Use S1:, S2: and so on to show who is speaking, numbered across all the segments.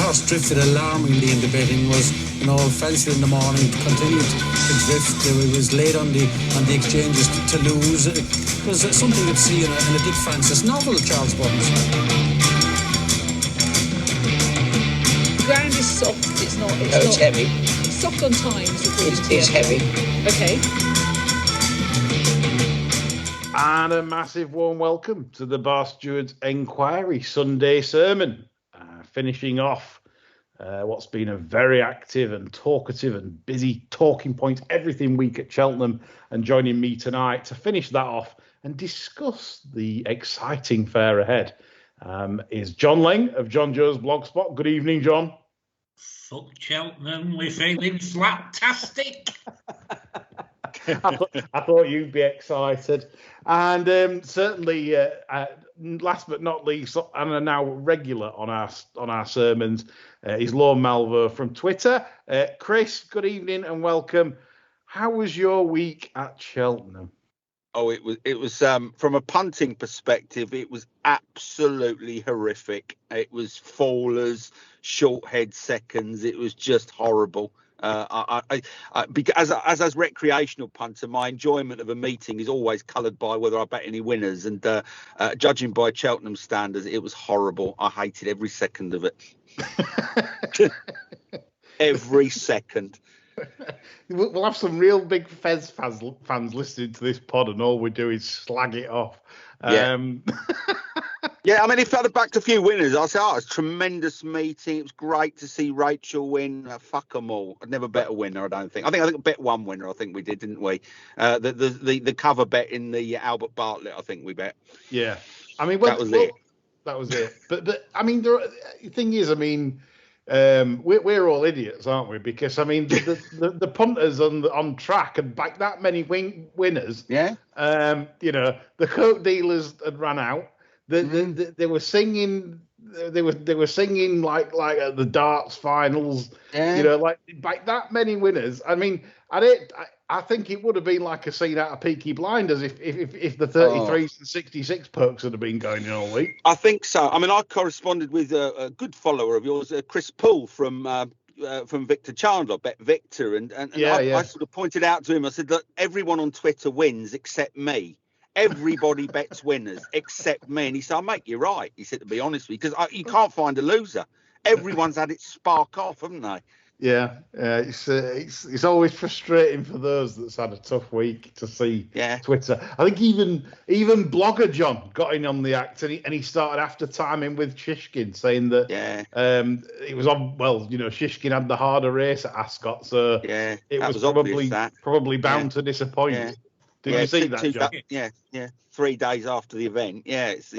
S1: horse drifted alarmingly in the betting was, fancied in the morning, continued to drift. It was late on the exchanges to lose. It was something you'd see in a Dick Francis novel, Charles Buttons.
S2: The ground is soft. It's
S3: heavy.
S2: It's soft on times.
S3: It's heavy.
S2: Okay.
S4: And a massive warm welcome to the Bar Stewards Enquiry Sunday sermon, finishing off what's been a very active and talkative and busy talking point everything week at Cheltenham, and joining me tonight to finish that off and discuss the exciting fair ahead is John Lang of John Joe's Blogspot. Good evening, John.
S5: Fuck Cheltenham, we're feeling slaptastic.
S4: I thought you'd be excited. And certainly, last but not least, and now regular on our sermons, is Lorne Malvo from Twitter. Chris, good evening and welcome. How was your week at Cheltenham?
S3: Oh, it was from a punting perspective, it was absolutely horrific. It was fallers, short head seconds. It was just horrible. Because as recreational punter, my enjoyment of a meeting is always coloured by whether I bet any winners, and judging by Cheltenham standards, it was horrible. I hated every second of it. Every second.
S4: We'll have some real big Fez fans listening to this pod, and all we do is slag it off.
S3: Yeah. Yeah, I mean, if I'd have backed a few winners, I'd say, it's a tremendous meeting. It was great to see Rachel win. Fuck them all. I'd never bet a winner, I don't think. I think I bet one winner, I think we did, didn't we? The cover bet in the Albert Bartlett, I think we bet.
S4: Yeah. I mean,
S3: that was it.
S4: That was it. But I mean, the thing is, I mean, we're all idiots, aren't we? Because I mean, the punters on track and back that many winners.
S3: Yeah.
S4: The coke dealers had run out. They were singing. They were singing like at the darts finals.
S3: Yeah.
S4: Like back that many winners. I mean, I think it would have been like a scene out of Peaky Blinders if the 33s and 66 perks had been going in all week.
S3: I think so. I mean, I corresponded with a good follower of yours, Chris Poole from Victor Chandler, Bet Victor, and I sort of pointed out to him. I said, look, everyone on Twitter wins except me. Everybody bets winners except me. And he said, oh, mate, you're right. He said, to be honest with you, because you can't find a loser. Everyone's had it spark off, haven't they?
S4: Yeah, it's always frustrating for those that's had a tough week to see Twitter. I think even Blogger John got in on the act, and he started after timing with Shishkin, saying that it was on. Well, Shishkin had the harder race at Ascot, so it was probably bound to disappoint.
S3: Yeah.
S4: Did you see that, John?
S3: Yeah. 3 days after the event. Yeah, it's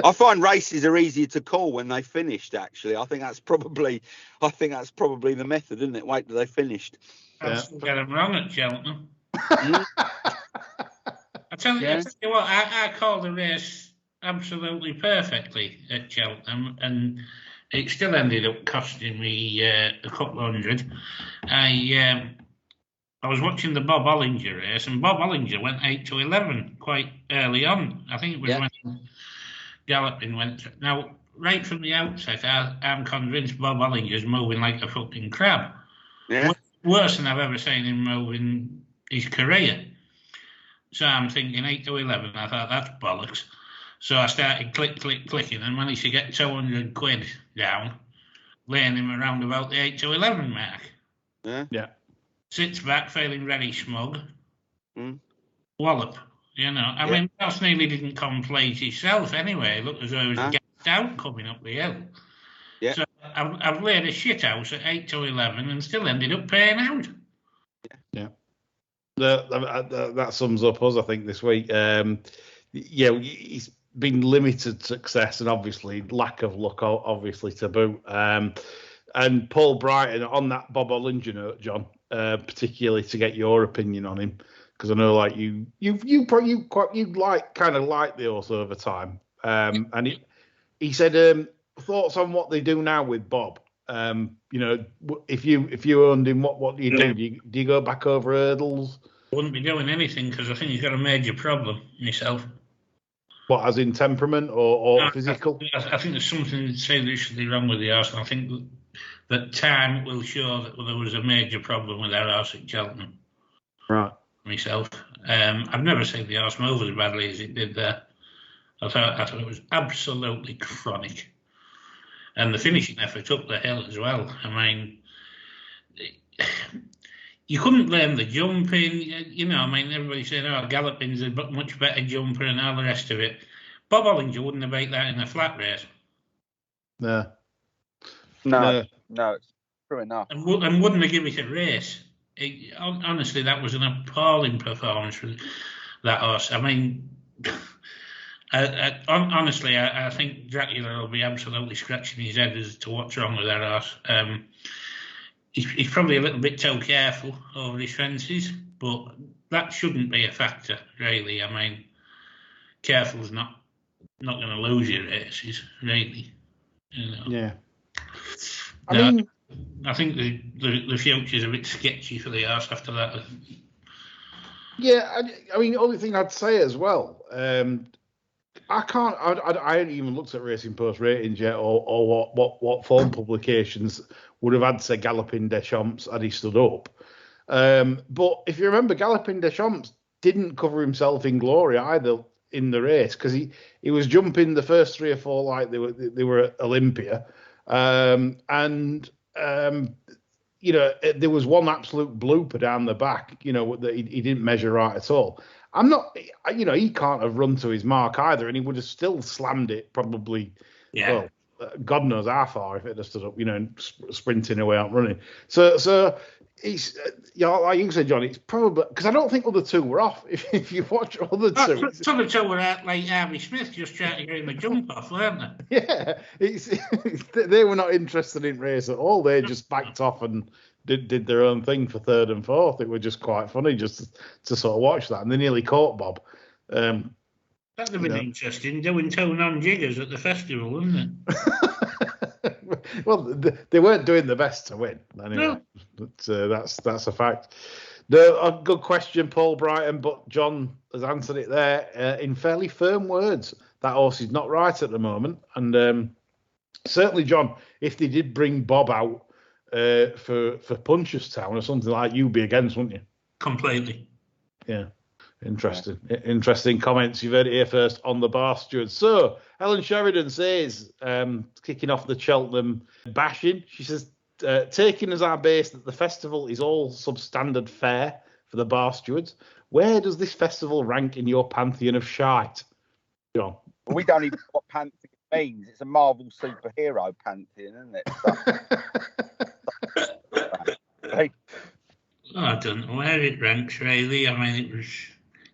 S3: I find races are easier to call when they finished. Actually, I think that's probably the method, isn't it? Wait till they finished.
S5: I still get them wrong at Cheltenham. I tell you what, I called the race absolutely perfectly at Cheltenham, and it still ended up costing me a couple of hundred. I was watching the Bob Ollinger race, and Bob Ollinger went 8-11 quite early on. I think it was when Galloping went. Now, right from the outset, I'm convinced Bob Ollinger's moving like a fucking crab.
S3: Yeah.
S5: Worse than I've ever seen him move in his career. So I'm thinking 8-11. I thought, that's bollocks. So I started clicking, and managed to get 200 quid down, laying him around about the 8-11 mark.
S4: Yeah.
S5: Sits back, feeling very smug. Wallop, I mean, Ross nearly didn't complete himself anyway. It looked as though he was gassed out coming up the hill.
S3: Yeah.
S5: So I've laid a shit house at 8-11 and still ended up paying out.
S4: Yeah. That sums up us, I think, this week. He's been limited success and obviously lack of luck, obviously, to boot. And Paul Brighton, on that Bob Ollinger note, John, particularly to get your opinion on him, because I know like you kind of like the horse over time. And he said thoughts on what they do now with Bob. If you owned him, what do you do? Do you go back over hurdles?
S5: Wouldn't be doing anything because I think he's got a major problem myself.
S4: What, as in temperament or physical?
S5: I think there's something seriously wrong with the horse, and I think that time will show that there was a major problem with our horse at Cheltenham.
S4: Right.
S5: Myself, I've never seen the horse move as badly as it did there. I thought it was absolutely chronic, and the finishing effort up the hill as well. I mean, you couldn't blame the jumping. You know, I mean, everybody said, "Oh, Galloping's a much better jumper," and all the rest of it. Bob Ollinger wouldn't have beat that in a flat race.
S3: No, it's true enough.
S5: And wouldn't have given it a race. Honestly, that was an appalling performance for that horse. I mean, honestly, I think Dracula will be absolutely scratching his head as to what's wrong with that horse. He's probably a little bit too careful over his fences, but that shouldn't be a factor, really. I mean, careful's not going to lose your races, really. You know.
S4: Yeah.
S5: I think the future's a bit sketchy for the horse after that.
S4: Yeah, I mean, the only thing I'd say as well, I haven't even looked at Racing Post ratings yet, or what form publications would have had to Galloping Deschamps had he stood up. But if you remember, Galloping Deschamps didn't cover himself in glory either in the race, because he was jumping the first 3 or 4 like they were at Olympia, you know, there was one absolute blooper down the back, you know, that he didn't measure right at all. I'm not, you know, he can't have run to his mark either, and he would have still slammed it probably. Yeah. Well, God knows how far if it had stood up, you know, and sprinting away out running. So it's, you know, like you said, John, it's probably because I don't think other two were off. If you watch other two,
S5: some of the two were out like Harvey Smith just trying to get him a jump off, weren't they?
S4: Yeah, they were not interested in race at all. They just backed off and did their own thing for third and fourth. It was just quite funny just to sort of watch that, and they nearly caught Bob.
S5: That'd have been interesting, doing 2 non-jiggers at the festival, wouldn't it?
S4: Well, they weren't doing the best to win anyway. No. But that's a fact. A good question, Paul Brighton, but John has answered it there in fairly firm words. That horse is not right at the moment, and certainly, John, if they did bring Bob out for Punchestown or something like, you'd be against, wouldn't you?
S5: Completely.
S4: Yeah. Interesting comments. You've heard it here first on the Bar Steward. So, Helen Sheridan says, kicking off the Cheltenham bashing, she says, taking as our base that the festival is all substandard fare for the Bar Stewards, where does this festival rank in your pantheon of shite? John?
S3: Well, we don't even know what pantheon means. It's a Marvel superhero pantheon, isn't it? So,
S5: I don't know where it ranks, really. I mean,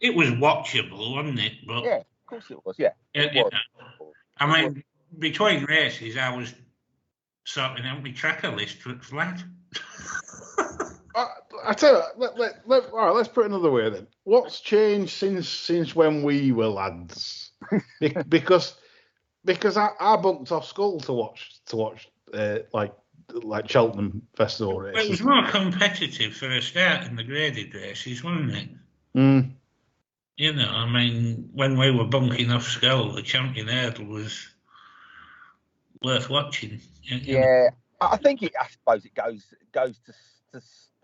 S5: it was watchable, wasn't it? But
S3: yeah, of course it was. Yeah, it was.
S5: I mean, between races, I was sorting out my tracker list for flat.
S4: I tell you, all right, let's put it another way then. What's changed since when we were lads? because I bunked off school to watch like Cheltenham Festival races.
S5: Well, it was more competitive for a start in the graded races, wasn't it?
S4: Mm.
S5: You know, I mean, when we were bunking off school, the Champion Hurdle was worth watching. You know?
S3: I think I suppose it goes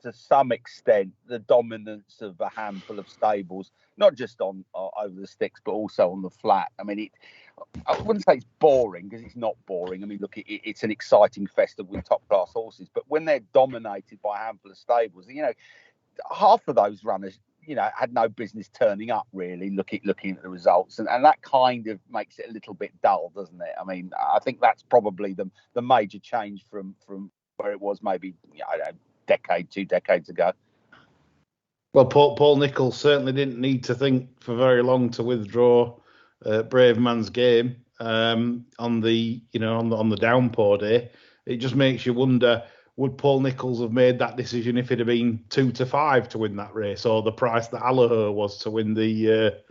S3: to some extent the dominance of a handful of stables, not just on over the sticks, but also on the flat. I mean, I wouldn't say it's boring, because it's not boring. I mean, look, it's an exciting festival with top class horses, but when they're dominated by a handful of stables, you know, half of those runners, you know, had no business turning up, really, looking at the results, and that kind of makes it a little bit dull, doesn't it? I mean, I think that's probably the major change from where it was maybe, you know, 2 decades ago.
S4: Well, Paul Nicholls certainly didn't need to think for very long to withdraw Brave Man's Game on the downpour day. It just makes you wonder, would Paul Nicholls have made that decision if it had been 2-5 to win that race, or the price that Allaher was to win the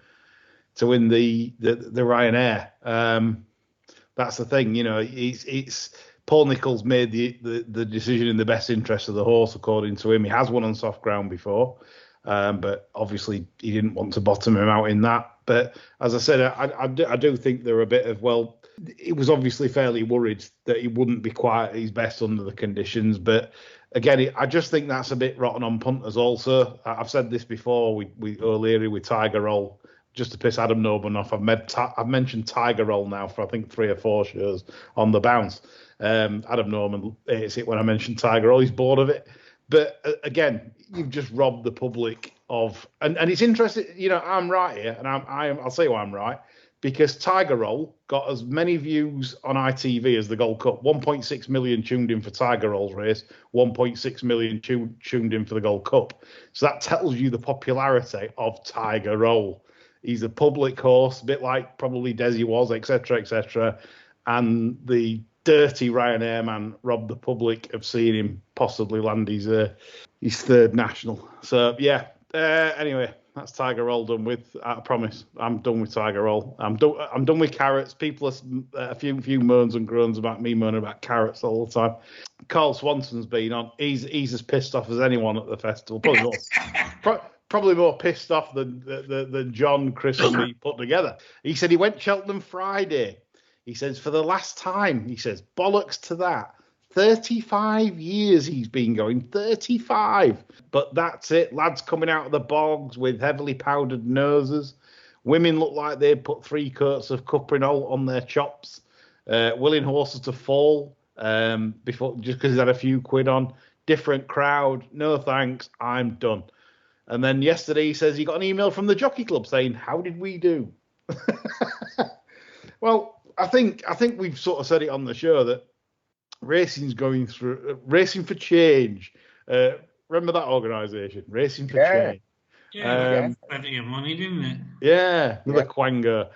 S4: Ryanair? That's the thing, you know. It's Paul Nicholls made the decision in the best interest of the horse, according to him. He has won on soft ground before, but obviously he didn't want to bottom him out in that. But as I said, I do think they're a bit of, well, he was obviously fairly worried that he wouldn't be quite at his best under the conditions. But again, I just think that's a bit rotten on punters also. I've said this before with O'Leary, with Tiger Roll, just to piss Adam Noban off. I've mentioned Tiger Roll now for I think 3 or 4 shows on the bounce. Adam Norman hates it when I mention Tiger Roll. He's bored of it. But again, you've just robbed the public of, and it's interesting. You know, I'm right here, and I'll say why I'm right, because Tiger Roll got as many views on ITV as the Gold Cup. 1.6 million tuned in for Tiger Roll's race. 1.6 million tuned in for the Gold Cup. So that tells you the popularity of Tiger Roll. He's a public horse, a bit like probably Desi was, etc., etc. And the dirty Ryanair man robbed the public of seeing him possibly land his 3rd national. So yeah. Anyway, that's Tiger Roll done with. I promise, I'm done with Tiger Roll. I'm done with carrots. People are a few moans and groans about me moaning about carrots all the time. Carl Swanson's been on. He's as pissed off as anyone at the festival. Probably more pissed off than John, Chris, and me put together. He said he went Cheltenham Friday. He says, for the last time, he says, bollocks to that. 35 years he's been going, 35. But that's it. Lads coming out of the bogs with heavily powdered noses. Women look like they put 3 coats of cuprinol on their chops. Willing horses to fall before just because he's had a few quid on. Different crowd. No thanks. I'm done. And then yesterday he says he got an email from the Jockey Club saying, how did we do? Well, I think we've sort of said it on the show that racing's going through Racing for Change. Remember that organisation, Racing for Change?
S5: Yeah, plenty of money, didn't it?
S4: Yeah, another quanger.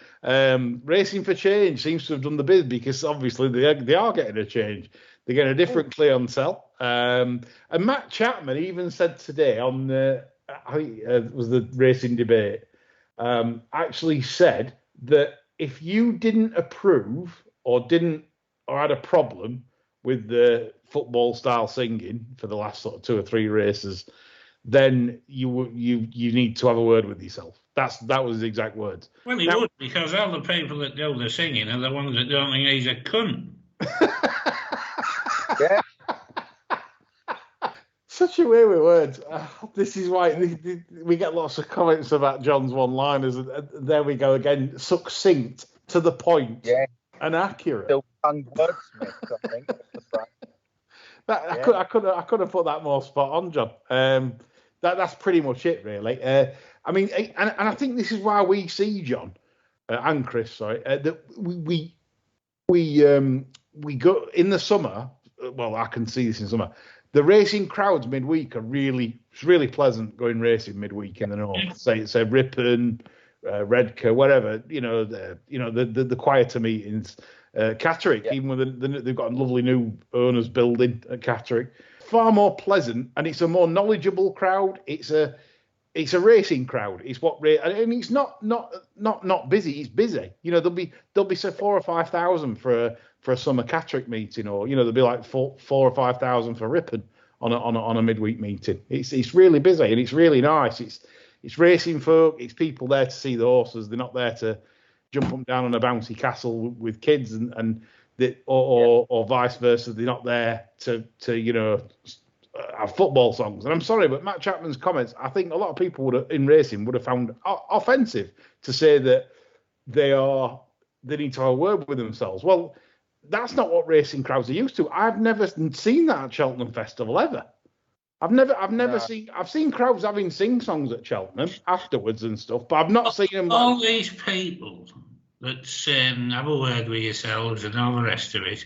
S4: Racing for Change seems to have done the bid because obviously they are getting a change. They're getting a different clientele. And Matt Chapman even said today on I think it was the racing debate, actually said that if you didn't approve or had a problem with the football style singing for the last sort of 2 or 3 races, then you need to have a word with yourself. That was his exact words.
S5: Well, he would, because all the people that do the singing are the ones that don't think he's a cunt.
S3: Yeah.
S4: Such a way with words. This is why we get lots of comments about John's one-liners. There we go again, succinct, to the point, and accurate.
S3: Still tongue wordsmith, I think.
S4: I could have put that more spot on, John. That's pretty much it, really. I mean, and I think this is why we see John and Chris. Sorry, that we go in the summer. Well, I can see this in summer. The racing crowds midweek are really pleasant going racing midweek in the north. Say Ripon, Redcar, whatever. The quieter meetings. Catterick, even with they've got a lovely new owners building at Catterick, far more pleasant, and it's a more knowledgeable crowd. It's a racing crowd. It's and it's not busy. It's busy. There'll be say 4,000 or 5,000 for a summer Catterick meeting, or there'll be like 4,000 or 5,000 for Ripon on a midweek meeting. It's really busy and it's really nice. It's racing folk. It's people there to see the horses. They're not there to jump up and down on a bouncy castle with kids or vice versa. They're not there to have football songs. And I'm sorry, but Matt Chapman's comments, I think a lot of people in racing would have found offensive to say that they need to have a word with themselves. Well, that's not what racing crowds are used to. I've never seen that at Cheltenham Festival ever. I've seen crowds having sing songs at Cheltenham afterwards and stuff, but I've not seen them.
S5: All these people that have a word with yourselves and all the rest of it,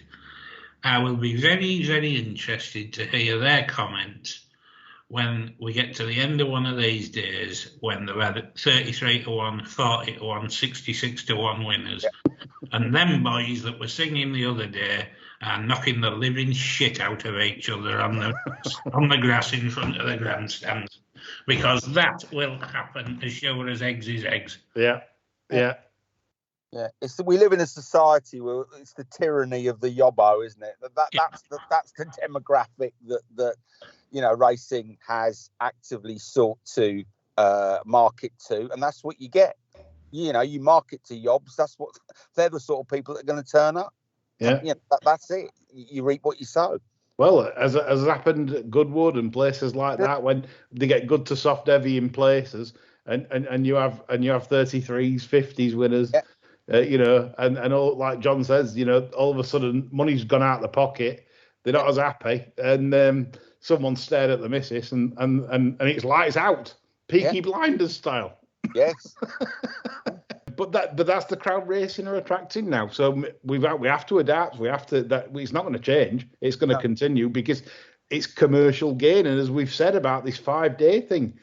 S5: I will be very, very interested to hear their comments when we get to the end of one of these days, when they've had 33-1, 40-1, 66-1 winners, and them boys that were singing the other day are knocking the living shit out of each other on the grass in front of the grandstands, because that will happen as sure as eggs is eggs.
S4: Yeah.
S3: We live in a society where it's the tyranny of the yobbo, isn't it? That's the demographic that racing has actively sought to market to, and that's what you get. you market to yobs. They're the sort of people that are going to turn up.
S4: Yeah,
S3: That's it. You reap what you sow.
S4: Well, as happened at Goodwood and places like that, when they get good to soft heavy in places, and you have 33s, 50s winners, and all, like John says, all of a sudden money's gone out of the pocket. They're not as happy, and someone stared at the missus, and it's lights out, Peaky Blinders style.
S3: Yes.
S4: But that's the crowd racing are attracting now. So we have to adapt. We have to. It's not going to change. It's going to continue because it's commercial gain. And as we've said about this 5-day thing,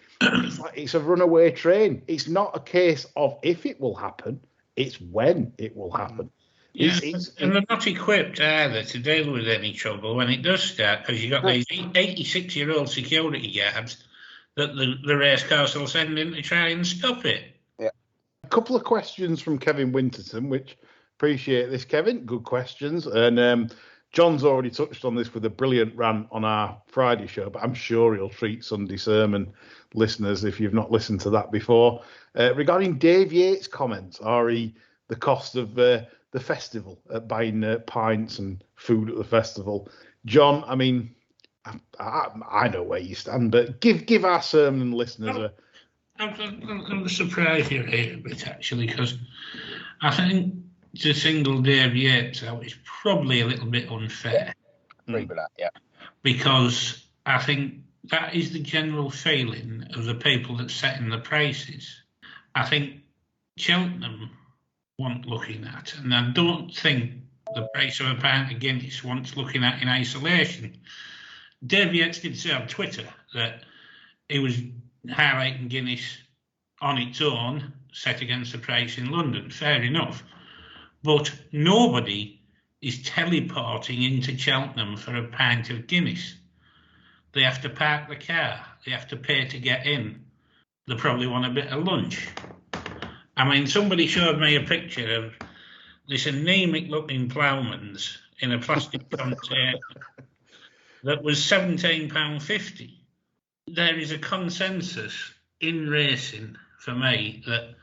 S4: it's a runaway train. It's not a case of if it will happen. It's when it will happen.
S5: Yeah, and they're not equipped either to deal with any trouble when it does start, because you've got these 86-year-old security guards that the racecourse will send in to try and stop it.
S4: A couple of questions from Kevin Winterton, which appreciate this, Kevin. Good questions. And John's already touched on this with a brilliant rant on our Friday show, but I'm sure he'll treat Sunday sermon listeners if you've not listened to that before. Regarding Dave Yates' comments, the cost of the festival, buying pints and food at the festival. John, I mean, I know where you stand, but give our sermon listeners a...
S5: I'm surprised you're here a bit, actually, because I think to single Dave Yates out is probably a little bit unfair.
S3: Agree with that, yeah.
S5: Because I think that is the general feeling of the people that's setting the prices. I think Cheltenham want looking at, and I don't think the price of a pint of Guinness wants looking at in isolation. Dave Yates did say on Twitter that he was highlighting Guinness on its own, set against the price in London. Fair enough. But nobody is teleporting into Cheltenham for a pint of Guinness. They have to park the car. They have to pay to get in. They probably want a bit of lunch. I mean, somebody showed me a picture of this anemic-looking ploughman's in a plastic container that was £17.50. There is a consensus in racing for me that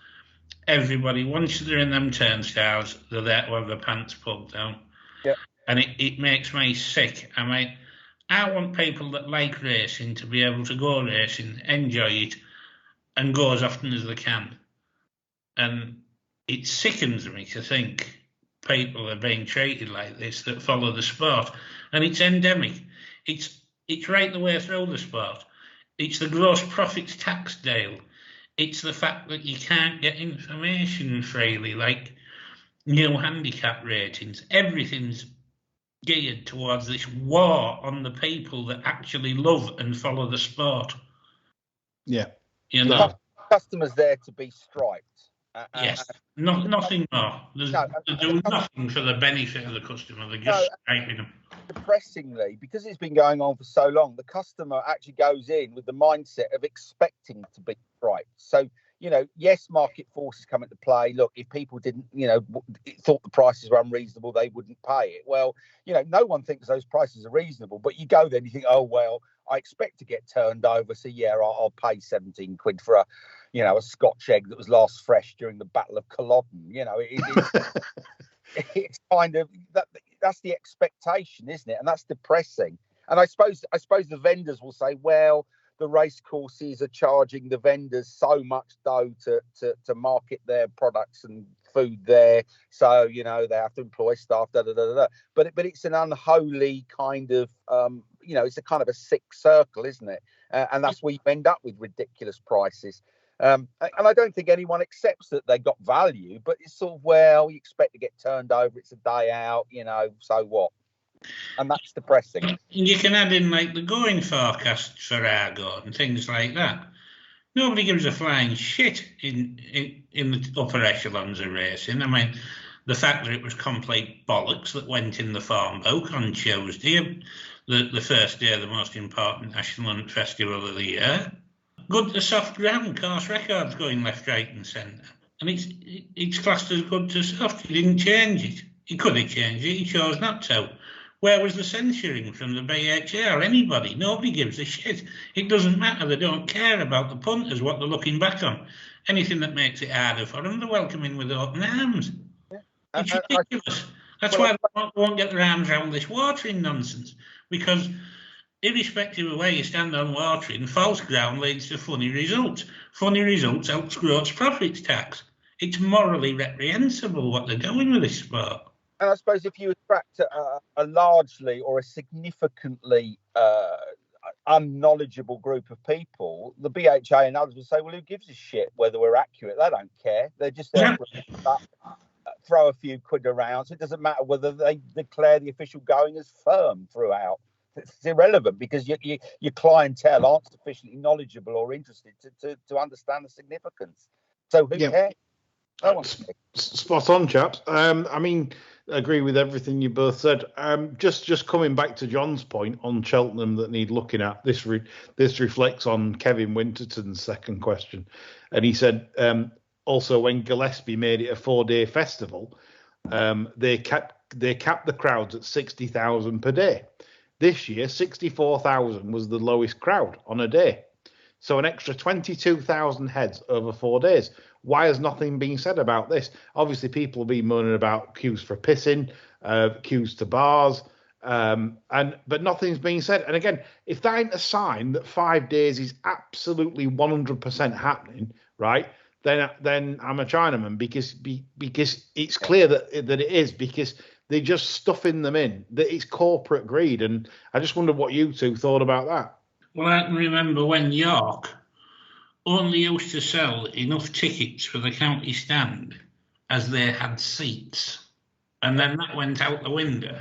S5: everybody, once they're in them turnstiles, they're there to have their pants pulled down.
S3: Yep.
S5: And it makes me sick. I mean, I want people that like racing to be able to go racing, enjoy it, and go as often as they can. And it sickens me to think people are being treated like this that follow the sport. And it's endemic. It's right the way through the sport. It's the gross profits tax deal. It's the fact that you can't get information freely, like new handicap ratings. Everything's geared towards this war on the people that actually love and follow the sport.
S4: Yeah.
S5: You know?
S3: Customers there to be striped.
S5: Yes, nothing more. They do nothing for the benefit of the customer. They're just striping them.
S3: Depressingly, because it's been going on for so long, the customer actually goes in with the mindset of expecting to be striped. So, yes, market forces come into play. Look, if people didn't, thought the prices were unreasonable, they wouldn't pay it. Well, no one thinks those prices are reasonable, but you go there and you think, oh, well, I expect to get turned over. So, yeah, I'll pay 17 quid for a Scotch egg that was last fresh during the Battle of Culloden. It's kind of that's the expectation, isn't it? And that's depressing. And I suppose the vendors will say, well, the race courses are charging the vendors so much though to market their products and food there, so they have to employ staff. But it's an unholy kind of it's a kind of a sick circle, isn't it? And that's where you end up with ridiculous prices. And I don't think anyone accepts that they got value, but it's sort of, well, you expect to get turned over. It's a day out, so what? And that's depressing.
S5: You can add in like the going forecasts for Argo and things like that. Nobody gives a flying shit in the upper echelons of racing. I mean, the fact that it was complete bollocks that went in the form book on Tuesday, the first day of the most important Cheltenham Festival of the year. Good to soft ground, course records going left, right and centre. And it's classed as good to soft. He didn't change it. He could have changed it. He chose not to. Where was the censoring from the BHR? Anybody? Nobody gives a shit. It doesn't matter. They don't care about the punters, what they're looking back on. anything that makes it harder for them, they're welcoming with open arms. It's ridiculous. That's why they won't get their arms around this watering nonsense, because irrespective of where you stand on watering, false ground leads to funny results. Funny results helps grow its profits tax. It's morally reprehensible what they're doing with this sport.
S6: And I suppose if you attract a largely or a significantly unknowledgeable group of people, the BHA and others will say, well, who gives a shit whether we're accurate? They don't care. They're just there to throw a few quid around. So it doesn't matter whether they declare the official going as firm throughout. It's irrelevant because your clientele aren't sufficiently knowledgeable or interested to understand the significance. So who cares? No one cares.
S4: Spot on, chaps. I mean, I agree with everything you both said. Just coming back to John's point on Cheltenham that need looking at, this reflects on Kevin Winterton's second question. And he said, also when Gillespie made it a 4-day festival, they capped the crowds at 60,000 per day. This year, 64,000 was the lowest crowd on a day. So an extra 22,000 heads over 4 days. Why has nothing been said about this? Obviously, people have been moaning about queues for pissing, queues to bars, but nothing's been said. And again, if that ain't a sign that 5 days is absolutely 100% happening, right? Then I'm a Chinaman because it's clear that it is, because they're just stuffing them in. That it's corporate greed, and I just wonder what you two thought about that.
S5: Well, I can remember when York only used to sell enough tickets for the county stand as they had seats, and then that went out the window.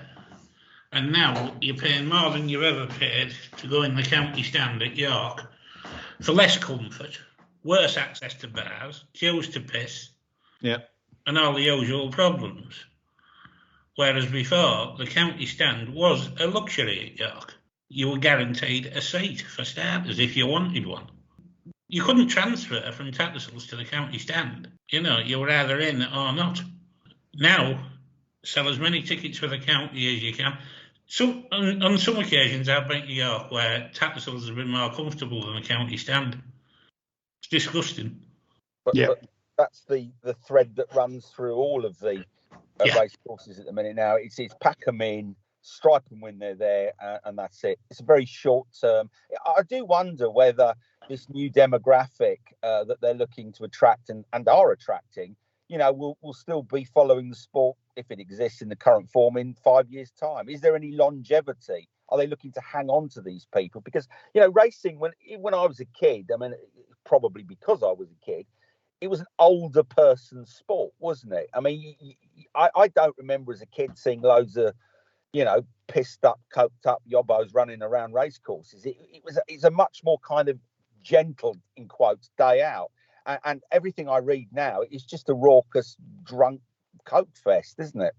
S5: And now you're paying more than you've ever paid to go in the county stand at York for less comfort, worse access to bars, queues to piss, and all the usual problems. Whereas before, the county stand was a luxury at York. You were guaranteed a seat for starters if you wanted one. You couldn't transfer from Tattersalls to the county stand. You know, you were either in or not. Now, sell as many tickets for the county as you can. So, on some occasions, I've been to York where Tattersalls have been more comfortable than the county stand. It's disgusting.
S6: But that's the thread that runs through all of the race courses at the minute now. It's pack them in, stripe them when they're there, and that's it. It's a very short term. I do wonder whether this new demographic that they're looking to attract and are attracting, will still be following the sport if it exists in the current form in 5 years' time. Is there any longevity? Are they looking to hang on to these people? Because, racing, when I was a kid, I mean, probably because I was a kid, it was an older person's sport, wasn't it? I mean, I don't remember as a kid seeing loads of, pissed up, coked up yobbos running around race courses. It's a much more kind of gentle, in quotes, day out. And everything I read now is just a raucous, drunk coke fest, isn't it?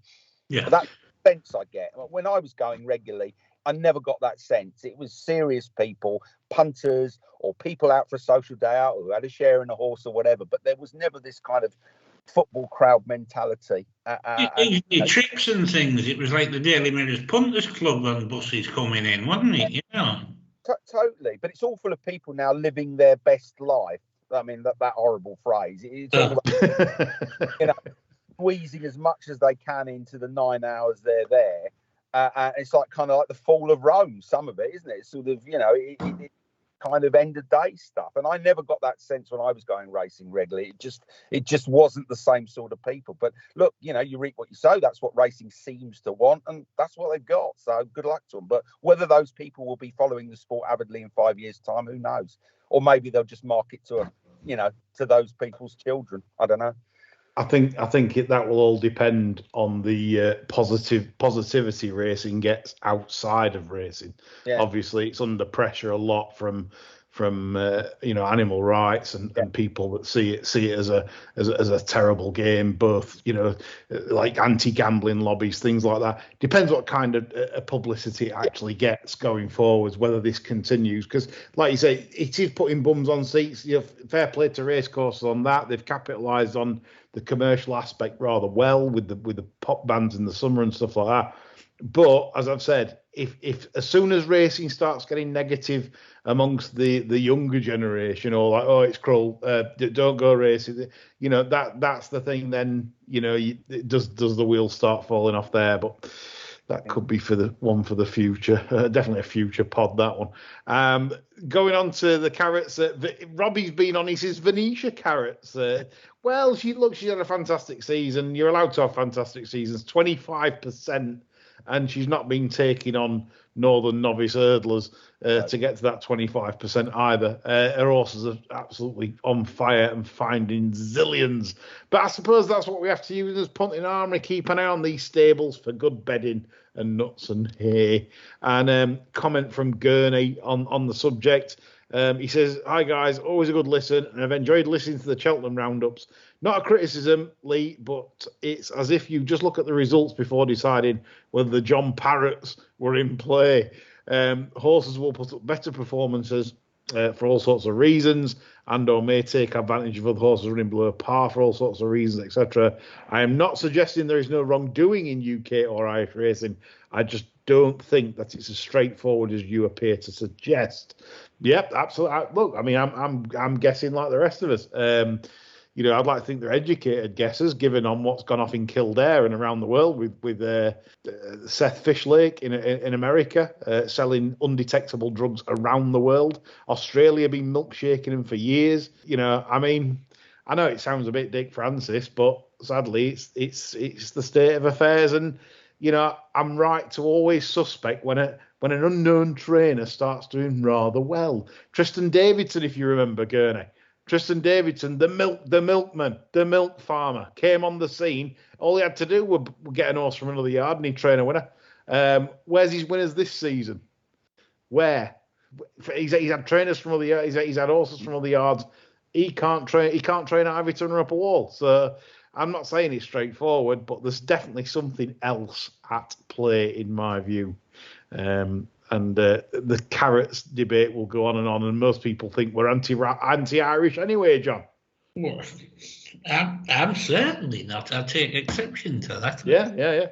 S5: Yeah.
S6: That's the sense I get. When I was going regularly, I never got that sense. It was serious people, punters, or people out for a social day out who had a share in a horse or whatever. But there was never this kind of football crowd mentality.
S5: Trips and things. It was like the Daily Mirror's Punters Club on buses coming in, wasn't it?
S6: Totally. But it's all full of people now living their best life. I mean, that horrible phrase. It's all about, squeezing as much as they can into the 9 hours they're there. And it's kind of like the fall of Rome, some of it, isn't it? It's sort of, it kind of end of day stuff. And I never got that sense when I was going racing regularly. It just wasn't the same sort of people. But look, you reap what you sow. That's what racing seems to want, and that's what they've got. So good luck to them. But whether those people will be following the sport avidly in 5 years' time, who knows? Or maybe they'll just market to to those people's children. I don't know.
S4: I think that will all depend on the positivity racing gets outside of racing. Yeah. Obviously, it's under pressure a lot from animal rights and people that see it as a terrible game, both like anti-gambling lobbies, things like that. Depends what kind of publicity it actually gets going forwards, whether this continues, because like you say, it is putting bums on seats. Fair play to racecourses on that. They've capitalised on the commercial aspect rather well with the pop bands in the summer and stuff like that. But as I've said, if as soon as racing starts getting negative amongst the younger generation, or like, oh, it's cruel, don't go racing, that's the thing. Then does the wheels start falling off there? But that could be for the future. Definitely a future pod, that one. Going on to the carrots. Robbie's been on his Venetia carrots. Well, she's had a fantastic season. You're allowed to have fantastic seasons. 25%. And she's not been taking on Northern novice hurdlers to get to that 25% either. Her horses are absolutely on fire and finding zillions. But I suppose that's what we have to use as punting armory. Keep an eye on these stables for good bedding and nuts and hay. And comment from Gurney on the subject. He says, "Hi guys, always a good listen, and I've enjoyed listening to the Cheltenham roundups. Not a criticism, Lee, but it's as if you just look at the results before deciding whether the John Parrots were in play. Horses will put up better performances for all sorts of reasons, and/or may take advantage of other horses running below par for all sorts of reasons, etc. I am not suggesting there is no wrongdoing in UK or Irish racing. I just don't think that it's as straightforward as you appear to suggest." Yep, absolutely. Look, I mean, I'm guessing like the rest of us. I'd like to think they're educated guesses, given on what's gone off in Kildare and around the world with Seth Fishlake in America selling undetectable drugs around the world. Australia been milkshaking them for years. I mean, I know it sounds a bit Dick Francis, but sadly, it's the state of affairs. And I'm right to always suspect when an unknown trainer starts doing rather well. Tristan Davidson, if you remember, Gurney. Tristan Davidson, the milkman, the milk farmer, came on the scene. All he had to do was get an horse from another yard and he'd train a winner. Where's his winners this season? Where? He's had trainers from other yards. He's had horses from other yards. He can't train Ivy Turner up a wall. So I'm not saying it's straightforward, but there's definitely something else at play in my view. And the carrots debate will go on, and most people think we're anti-Irish anyway, John.
S5: Well, I'm certainly not. I take exception to that.
S4: Yeah.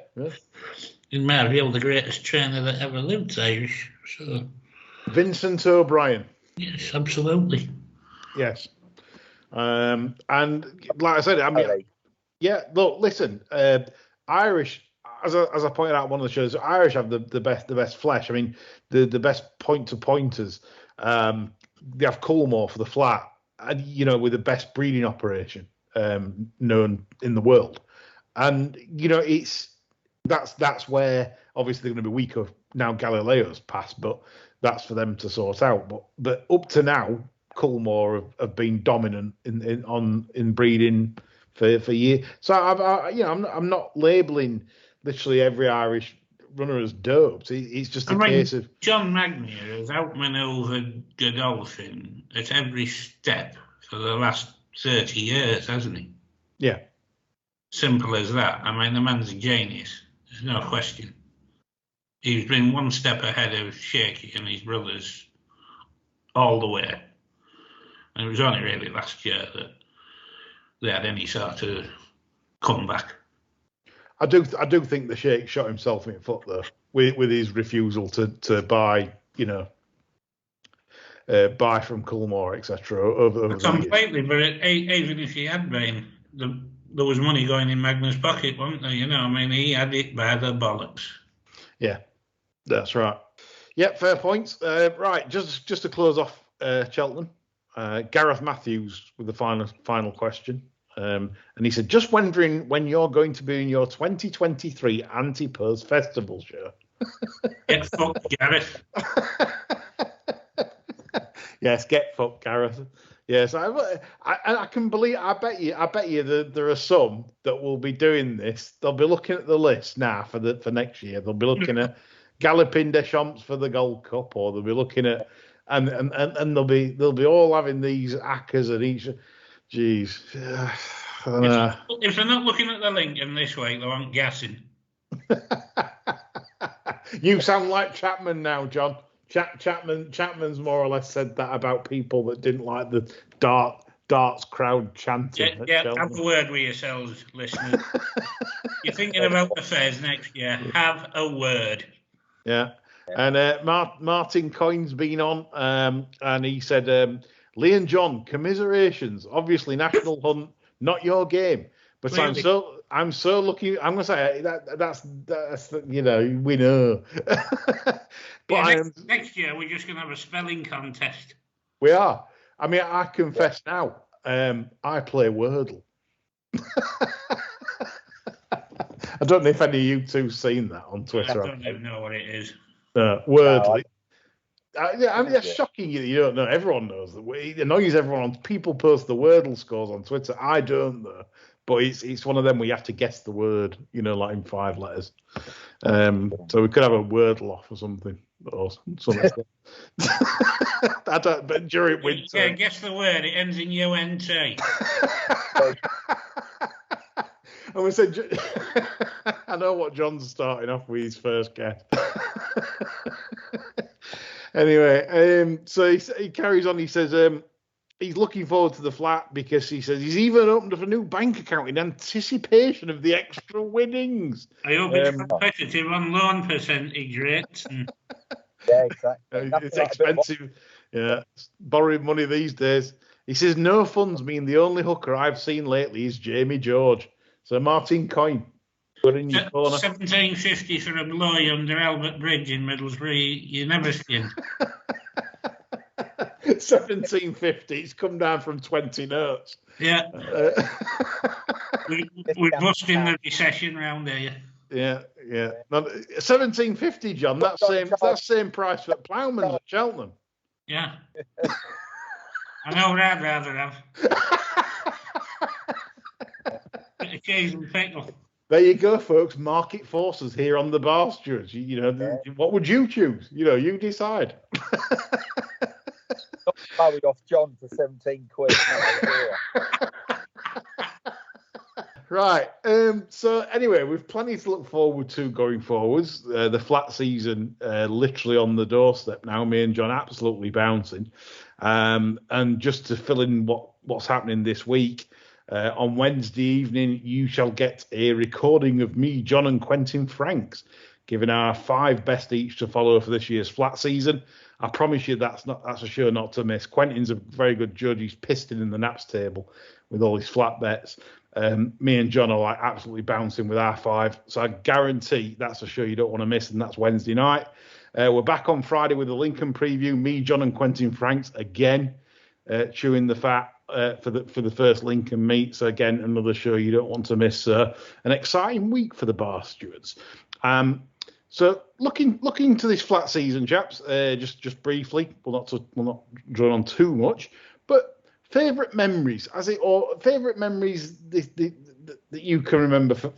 S5: In my view, the greatest trainer that ever lived is Irish. So,
S4: Vincent O'Brien.
S5: Yes, absolutely.
S4: Yes. And like I said, I mean, yeah. Look, listen, Irish. As I pointed out in one of the shows, Irish have the best flesh. I mean, the best pointers. They have Coolmore for the flat, and with the best breeding operation known in the world. And that's where obviously they're going to be weaker now. Galileo's passed, but that's for them to sort out. But up to now, Coolmore have been dominant in breeding for years. So I'm not labelling literally every Irish runner as doped. It's just a case of
S5: John Magnier has outmaneuvered Godolphin at every step for the last 30 years, hasn't he?
S4: Yeah.
S5: Simple as that. I mean, the man's a genius. There's no question. He's been one step ahead of Shaky and his brothers all the way. And it was only really last year that they had any sort of comeback.
S4: I do think the Sheikh shot himself in the foot though with his refusal to buy buy from Coolmore, etc. over
S5: completely, but even if he had been, there was money going in Magnus' pocket, wasn't there? I mean, he had it by the bollocks.
S4: Yeah, that's right. Yeah, fair points. Right, just to close off Cheltenham, Gareth Matthews with the final question. And he said, just wondering when you're going to be in your 2023 Anti-Purse Festival show.
S5: Get fucked, Gareth.
S4: Yes, get fucked, Gareth. Yes, I can believe. I bet you there are some that will be doing this. They'll be looking at the list now for next year. They'll be looking at Galloping Deschamps for the Gold Cup, or they'll be looking at and they'll be all having these acres at each. Jeez.
S5: If they're not looking at the link in this way, they aren't guessing.
S4: You sound like Chapman now, John. Chapman's more or less said that about people that didn't like the darts crowd chanting.
S5: Yeah, have a word with yourselves, listeners. You're thinking about the fairs next year. Have a word.
S4: Yeah. And Martin Coyne's been on, and he said, Lee and John, commiserations. Obviously, National Hunt, not your game. But
S5: Clearly.
S4: I'm so lucky. I'm gonna say that's we know. But
S5: next year we're just gonna have a spelling contest.
S4: We are. I mean, I confess now, I play Wordle. I don't know if any of you two've seen that on Twitter.
S5: I don't even know what it is.
S4: Wordle. I mean, it's shocking you don't know. Everyone knows that. It annoys everyone. People post the Wordle scores on Twitter. I don't know. But it's one of them where you have to guess the word, like in 5 letters. So we could have a Wordle off or something. Or something. I don't, but during winter.
S5: Yeah, guess the word. It ends in UNT.
S4: And we said, I know what John's starting off with his first guess. Anyway, so he carries on. He says he's looking forward to the flat because he says he's even opened up a new bank account in anticipation of the extra winnings.
S5: I hope it's competitive on loan percentage rates.
S6: Yeah, exactly.
S4: It's expensive. Yeah, borrowing money these days. He says no funds mean the only hooker I've seen lately is Jamie George. So Martin Coyne, good in your corner.
S5: 1750 for a blowy under Albert Bridge in Middlesbrough. You never seen.
S4: 1750. It's come down from 20 notes.
S5: Yeah. We're busting the recession round here.
S4: Yeah. Now, 1750, John. That's same price for Ploughman's at Cheltenham.
S5: Yeah. I know what I'd rather have. Occasional pickle.
S4: There you go, folks. Market forces here on the Bar Stewards. What would you choose? You decide.
S6: Carried off John for 17 quid.
S4: Right. So anyway, we've plenty to look forward to going forwards. The flat season literally on the doorstep now. Me and John absolutely bouncing. And just to fill in what's happening this week, on Wednesday evening, you shall get a recording of me, John, and Quentin Franks, giving our 5 best each to follow for this year's flat season. I promise you that's a show not to miss. Quentin's a very good judge. He's pissed in the naps table with all his flat bets. Me and John are absolutely bouncing with our 5. So I guarantee that's a show you don't want to miss, and that's Wednesday night. We're back on Friday with the Lincoln preview. Me, John, and Quentin Franks again chewing the fat for the first Lincoln meet. So again, another show you don't want to miss. An exciting week for the Bar Stewards. So looking to this flat season, chaps, just briefly, we'll not draw on too much, but favourite memories, favourite memories that you can remember for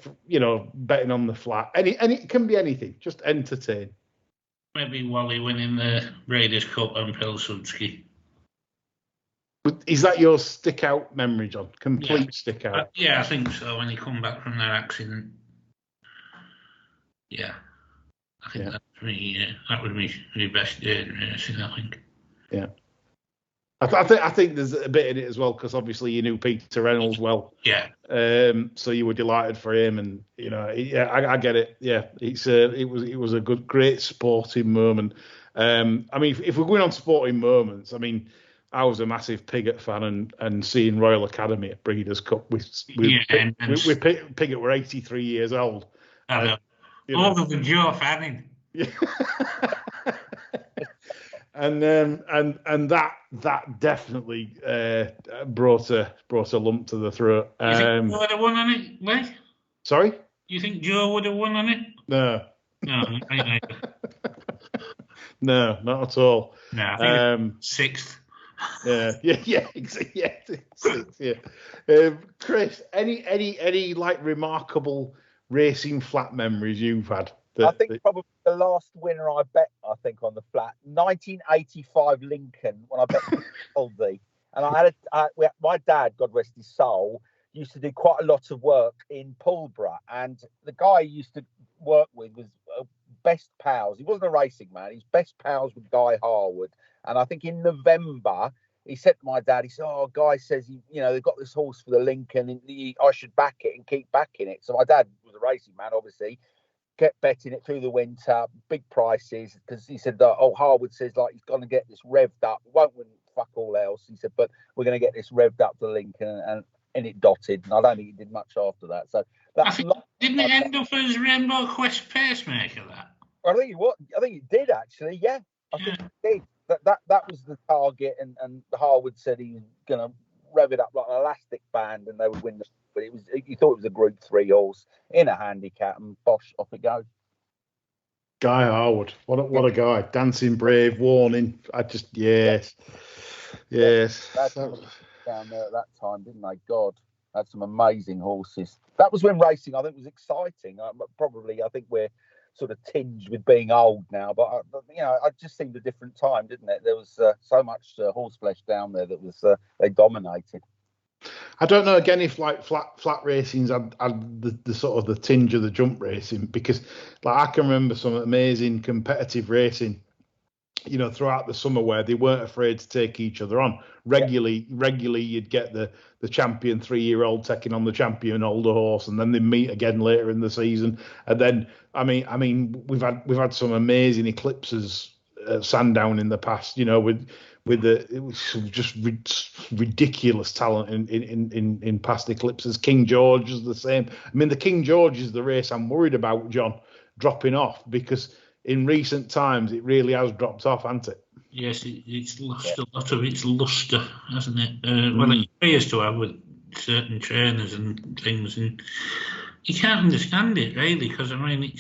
S4: betting on the flat. Any it can be anything, just entertain.
S5: Maybe Wally winning the Raiders Cup on Pilsudski.
S4: Is that your stick out memory, John? Complete stick out.
S5: Yeah, I think so. When he come back from that accident, yeah. I think that was my best day in racing, I think.
S4: Yeah. I think there's a bit in it as well, because obviously you knew Peter Reynolds well.
S5: Yeah.
S4: So you were delighted for him, and I get it. Yeah, it was a great sporting moment. I mean, if we're going on sporting moments, I mean, I was a massive Piggott fan, and seeing Royal Academy at Breeders' Cup with Piggott were 83 years old.
S5: I know. Older than Joe Fanning.
S4: Yeah. And that definitely brought a lump to the throat.
S5: You think Joe would have won on it, Lee?
S4: Sorry?
S5: You think Joe would have won on it?
S4: No.
S5: No,
S4: no, not at all.
S5: No, I think sixth.
S4: Yeah, sixth. Yeah. Chris, any remarkable racing flat memories you've had?
S6: I think probably the last winner I bet, on the flat, 1985 Lincoln, when I bet Aldi. And my dad, God rest his soul, used to do quite a lot of work in Pulborough. And the guy he used to work with was best pals. He wasn't a racing man. He's best pals with Guy Harwood. And I think in November, he said to my dad, he said, "Oh, guy says they've got this horse for the Lincoln, and I should back it and keep backing it." So my dad was a racing man, obviously. Kept betting it through the winter, big prices, because he said that Harwood says like he's going to get this revved up. It won't win fuck all else. He said, but we're going to get this revved up to Lincoln, and it dotted. And I don't think it did much after that. So that's
S5: didn't it end up as Rainbow Quest pacemaker?
S6: I think it did actually. Yeah, I think it did. That was the target, and Harwood said he was going to rev it up like an elastic band, and they would win. But you thought it was a Group 3 horse in a handicap, and bosh, off it goes.
S4: Guy Harwood, what a guy! Dancing Brave, Warning. Yes.
S6: Down there at that time, didn't they? God, had some amazing horses. That was when racing, I think, was exciting. I think we're sort of tinged with being old now, but it just seemed a different time, didn't it? There was so much horse flesh down there that was they dominated.
S4: I don't know again if like flat racing's had the sort of the tinge of the jump racing, because like I can remember some amazing competitive racing, throughout the summer where they weren't afraid to take each other on. Regularly you'd get the champion 3-year-old taking on the champion older horse, and then they meet again later in the season. And then I mean we've had some amazing eclipses at Sandown in the past, it was just ridiculous talent in past eclipses. King George is the same. I mean, the King George is the race I'm worried about, John, dropping off, because in recent times it really has dropped off, hasn't it?
S5: Yes, it's lost a lot of its lustre, hasn't it? Well, it appears to have with certain trainers and things, and you can't understand it really, because I mean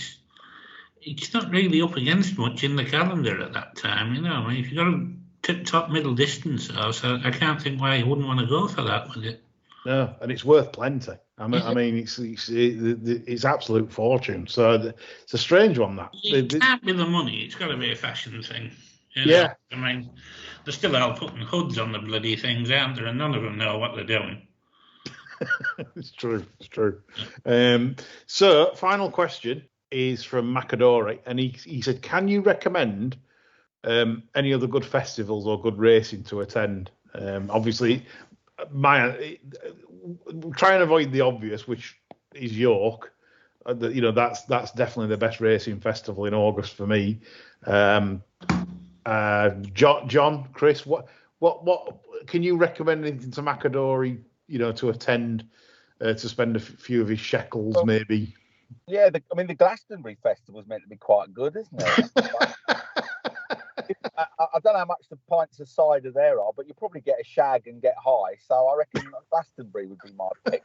S5: it's not really up against much in the calendar at that time. I mean, if you've got a tip-top middle distance, so I can't think why you wouldn't want to go for that with it.
S4: No, and it's worth plenty. I mean, it's absolute fortune. So it's a strange one, that.
S5: It can't be the money. It's got to be a fashion thing.
S4: Yeah.
S5: I mean, they're still all putting hoods on the bloody things, aren't there? And none of them know what they're doing.
S4: It's true. So, final question is from Macadori, and he said, can you recommend any other good festivals or good racing to attend? Obviously, try and avoid the obvious, which is York. That's definitely the best racing festival in August for me. John, Chris, what can you recommend anything to Macadori? To attend, to spend a few of his shekels, maybe.
S6: Yeah, the Glastonbury Festival is meant to be quite good, isn't it? I don't know how much the pints of cider there are, but you probably get a shag and get high. So I reckon Glastonbury would be my pick.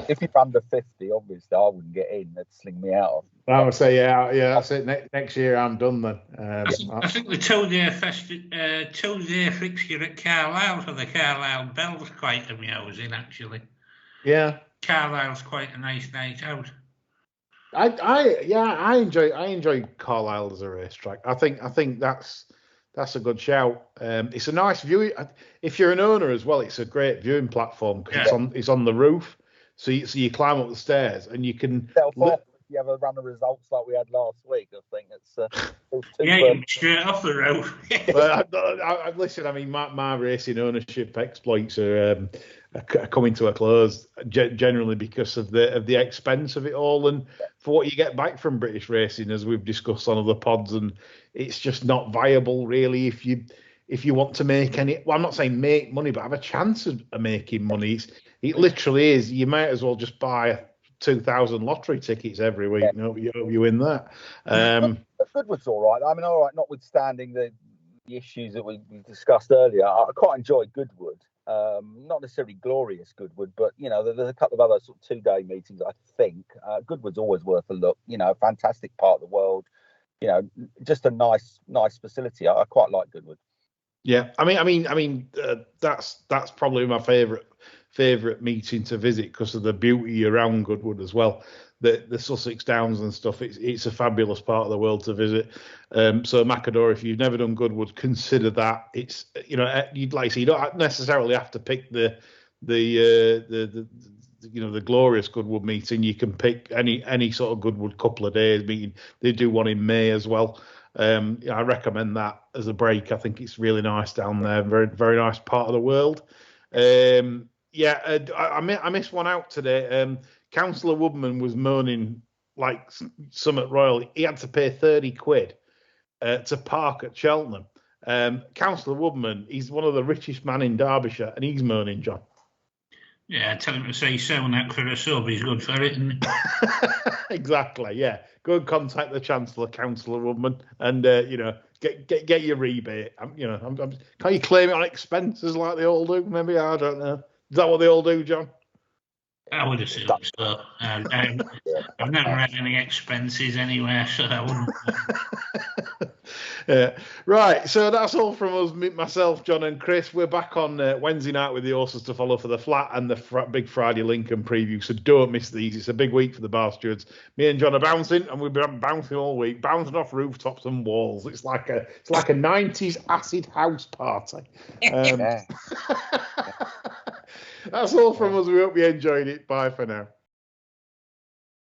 S6: If you're under 50, obviously, I wouldn't get in. They'd sling me out.
S4: I would say, yeah, that's it. Next year, I'm done then.
S5: I think the two-day fixture at Carlisle for the Carlisle Bell's quite amusing, actually.
S4: Yeah.
S5: Carlisle's quite a nice night out.
S4: I enjoy Carlisle as a racetrack. I think that's a good shout. It's a nice view. If you're an owner as well, it's a great viewing platform because it's on the roof. So you climb up the stairs and you can.
S6: If you have a run of results like we had last week, I think it's.
S5: You can be straight off the roof.
S4: Listen, I mean, my racing ownership exploits are coming to a close generally because of the expense of it all and for what you get back from British racing, as we've discussed on other pods, and it's just not viable really if you want to make any. Well, I'm not saying make money, but have a chance of making money. It literally is. You might as well just buy 2,000 lottery tickets every week. No, you win that.
S6: Goodwood's all right. I mean, all right, notwithstanding the issues that we discussed earlier, I quite enjoy Goodwood. Not necessarily glorious Goodwood, but there's a couple of other sort of 2-day meetings. I think Goodwood's always worth a look. Fantastic part of the world. Just a nice facility. I quite like Goodwood.
S4: Yeah, I mean, that's probably my favourite meeting to visit because of the beauty around Goodwood as well. The Sussex Downs and stuff. It's a fabulous part of the world to visit. So Macador, if you've never done Goodwood, consider that. It's you'd like to say you don't necessarily have to pick the glorious Goodwood meeting. You can pick any sort of Goodwood couple of days meeting. They do one in May as well. I recommend that as a break. I think it's really nice down there. Very, very nice part of the world. I missed one out today. Councillor Woodman was moaning like Summit Royal. He had to pay 30 quid to park at Cheltenham. Councillor Woodman, he's one of the richest men in Derbyshire, and he's moaning, John.
S5: Yeah, tell him to say selling that for a sub. He's good for it, isn't he?
S4: Exactly, yeah. Go and contact the Chancellor, Councillor Woodman, and get your rebate. Can't you claim it on expenses like they all do? Maybe, I don't know. Is that what they all do, John?
S5: I would assume so. I've never had any expenses anywhere, so I wouldn't.
S4: Right, so that's all from us, myself, John and Chris. We're back on Wednesday night with the horses to follow for the flat and the Big Friday Lincoln preview, so don't miss these. It's a big week for the Bar Stewards. Me and John are bouncing, and we've been bouncing all week, bouncing off rooftops and walls. It's like a 90s acid house party. That's all from us. We hope you enjoyed it. Bye for now.